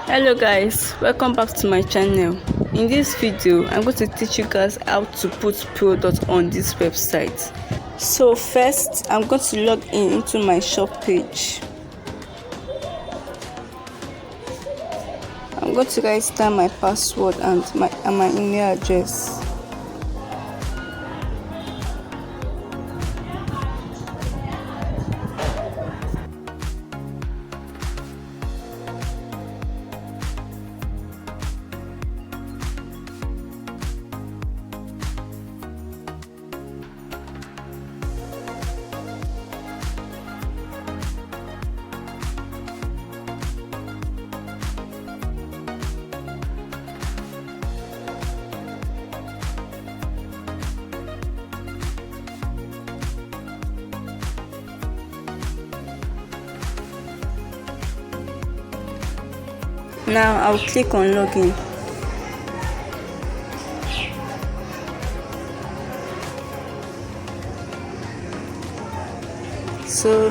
Hello guys, welcome back to my channel. In this video I'm going to teach you guys how to put products on this website. So first I'm going to log in into my shop page. I'm going to write down my password and my email address. Now I'll click on login. So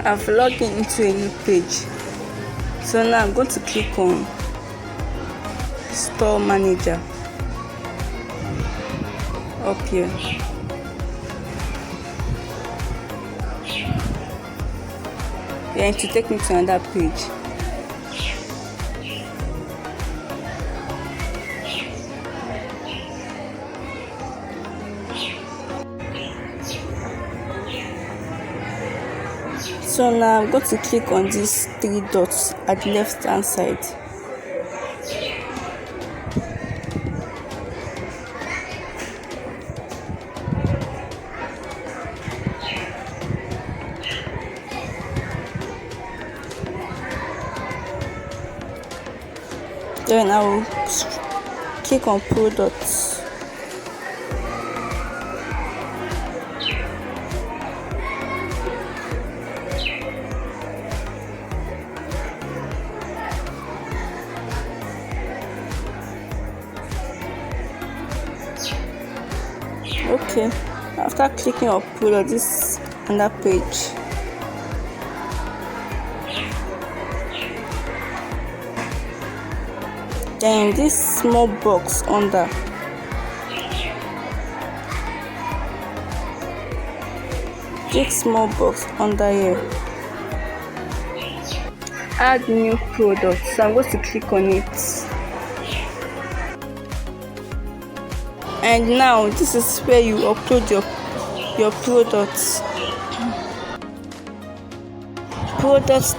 I've logged in into a new page. So now I'm going to click on Store Manager up here. Then to take me to another page. So now I'm going to click on these three dots at the left hand side. Then I will click on products. Okay, after clicking on product, this is another page. Then this small box under, here, add new product. So I'm going to click on it. And now this is where you upload your product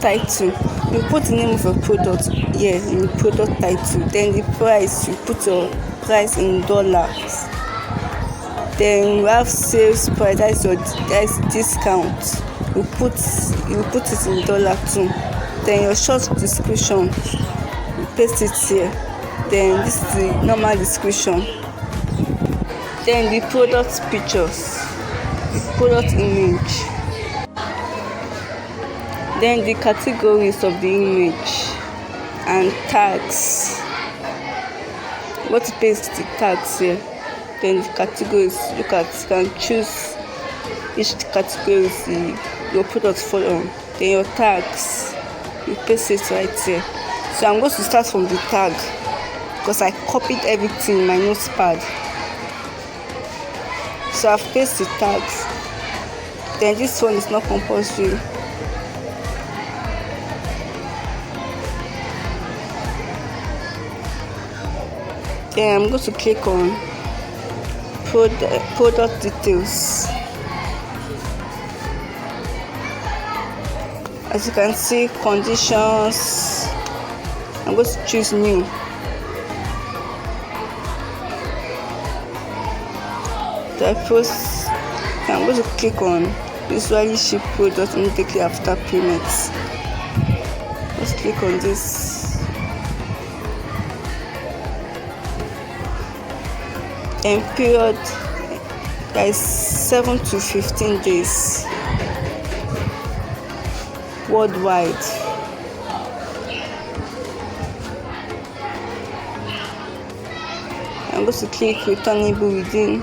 title. You put the name of your product here in the product title. Then the price, you put your price in dollars. Then you have sales price, that's discount. You put it in dollar too. Then your short description, you paste it here. Then this is the normal description. Then the product pictures, the product image. Then the categories of the image and tags. What to paste the tags here. Then the categories, you can choose each category your products fall on. Then your tags, you paste it right here. So I'm going to start from the tag because I copied everything in my notepad. So I've pasted the tags. Then this one is not compulsory. Then I'm going to click on product details. As you can see, conditions. I'm going to choose new. I'm going to click on usually ship product immediately after payments. Let's click on this. And period is 7 to 15 days worldwide. I'm going to click returnable within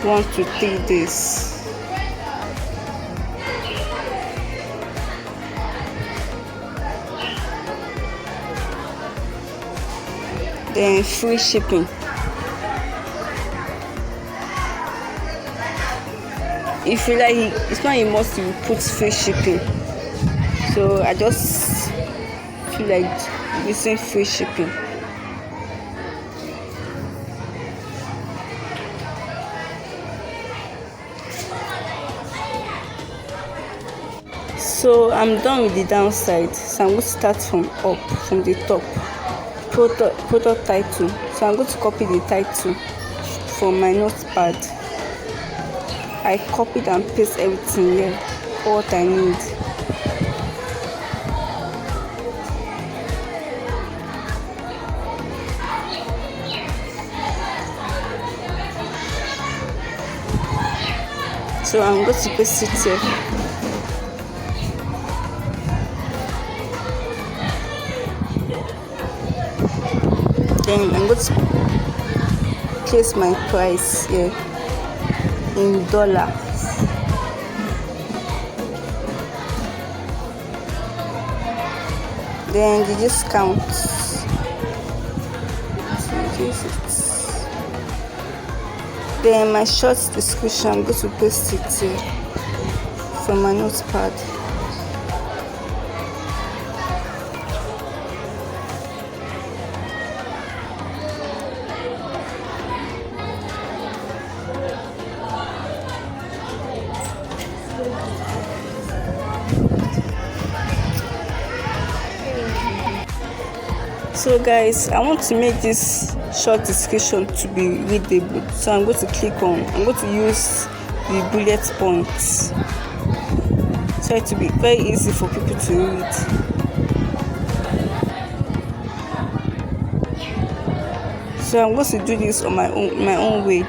1 to 3 days. then free shipping. If you like, it's not a must you put free shipping, so I just feel like using free shipping. So I'm done with the downside, so I'm going to start from the top. Product title, so I'm going to copy the title from my notepad. I copied and paste everything here, what I need. So I'm going to paste it here. Then I'm going to place my price here in dollar. Then the discount. Then my short description, I'm going to paste it here from my notepad. So guys, I want to make this short description to be readable, so I'm going to use the bullet points, so it will be very easy for people to read. So I'm going to do this on my own way.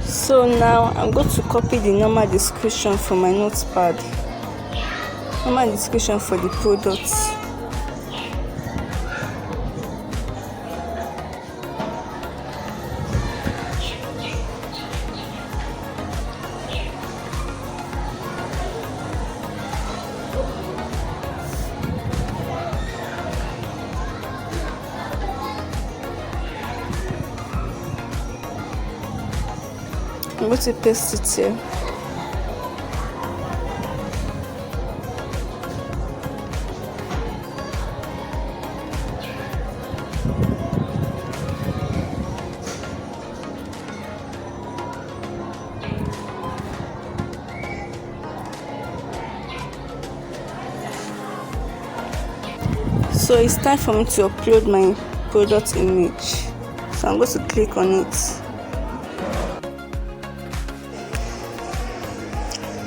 So now I'm going to copy the normal description from my notepad. Normal description for the products. I'm going to paste it here. So it's time for me to upload my product image. So I'm going to click on it.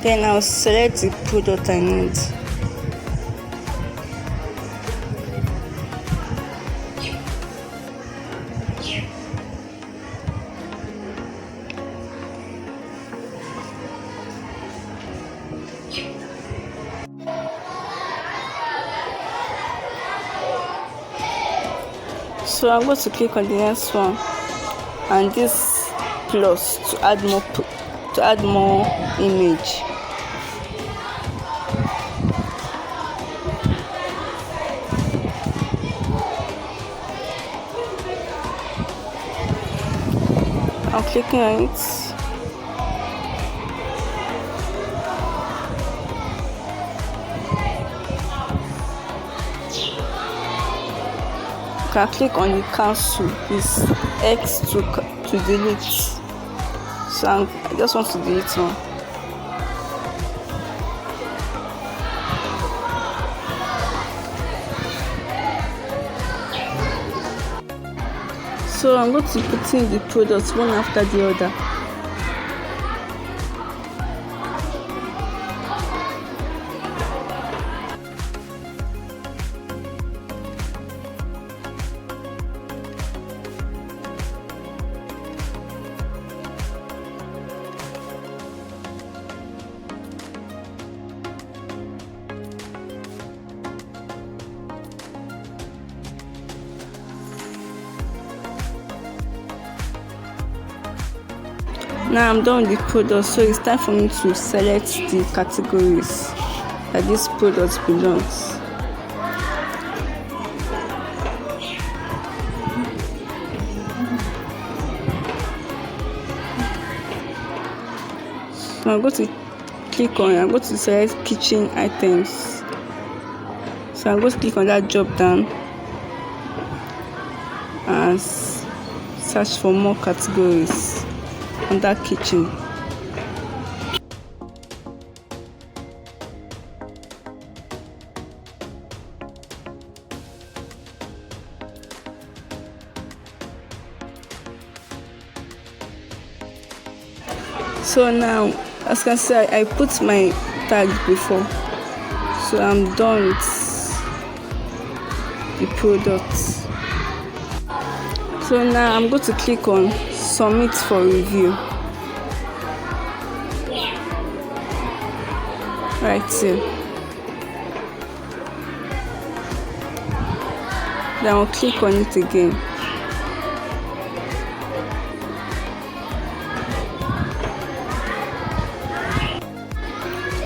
Then I'll select the product I need. So I'm going to click on the next one and this plus to add more image. I'm clicking on it. You can click on the cancel, this X to delete. So I just want to delete one. So I'm going to put in the products one after the other. Now I'm done with the product, so it's time for me to select the categories that this product belongs. So I'm going to select kitchen items. So I'm going to click on that drop down and search for more categories under kitchen. So now, as you can see, I put my tag before, so I'm done with the product. So now I'm going to click on submit for review right here. Then I'll click on it again.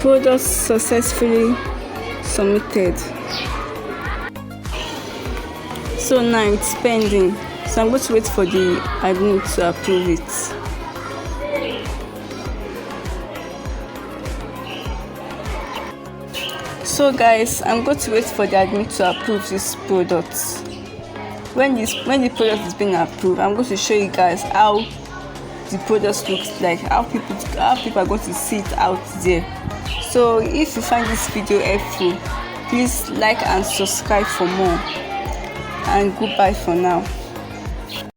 Product successfully submitted. So now it's pending. So I'm going to wait for the admin to approve it. So guys, I'm going to wait for the admin to approve this product. When the product is being approved, I'm going to show you guys how the product looks like, how people are going to see it out there. So if you find this video helpful, please like and subscribe for more, and goodbye for now.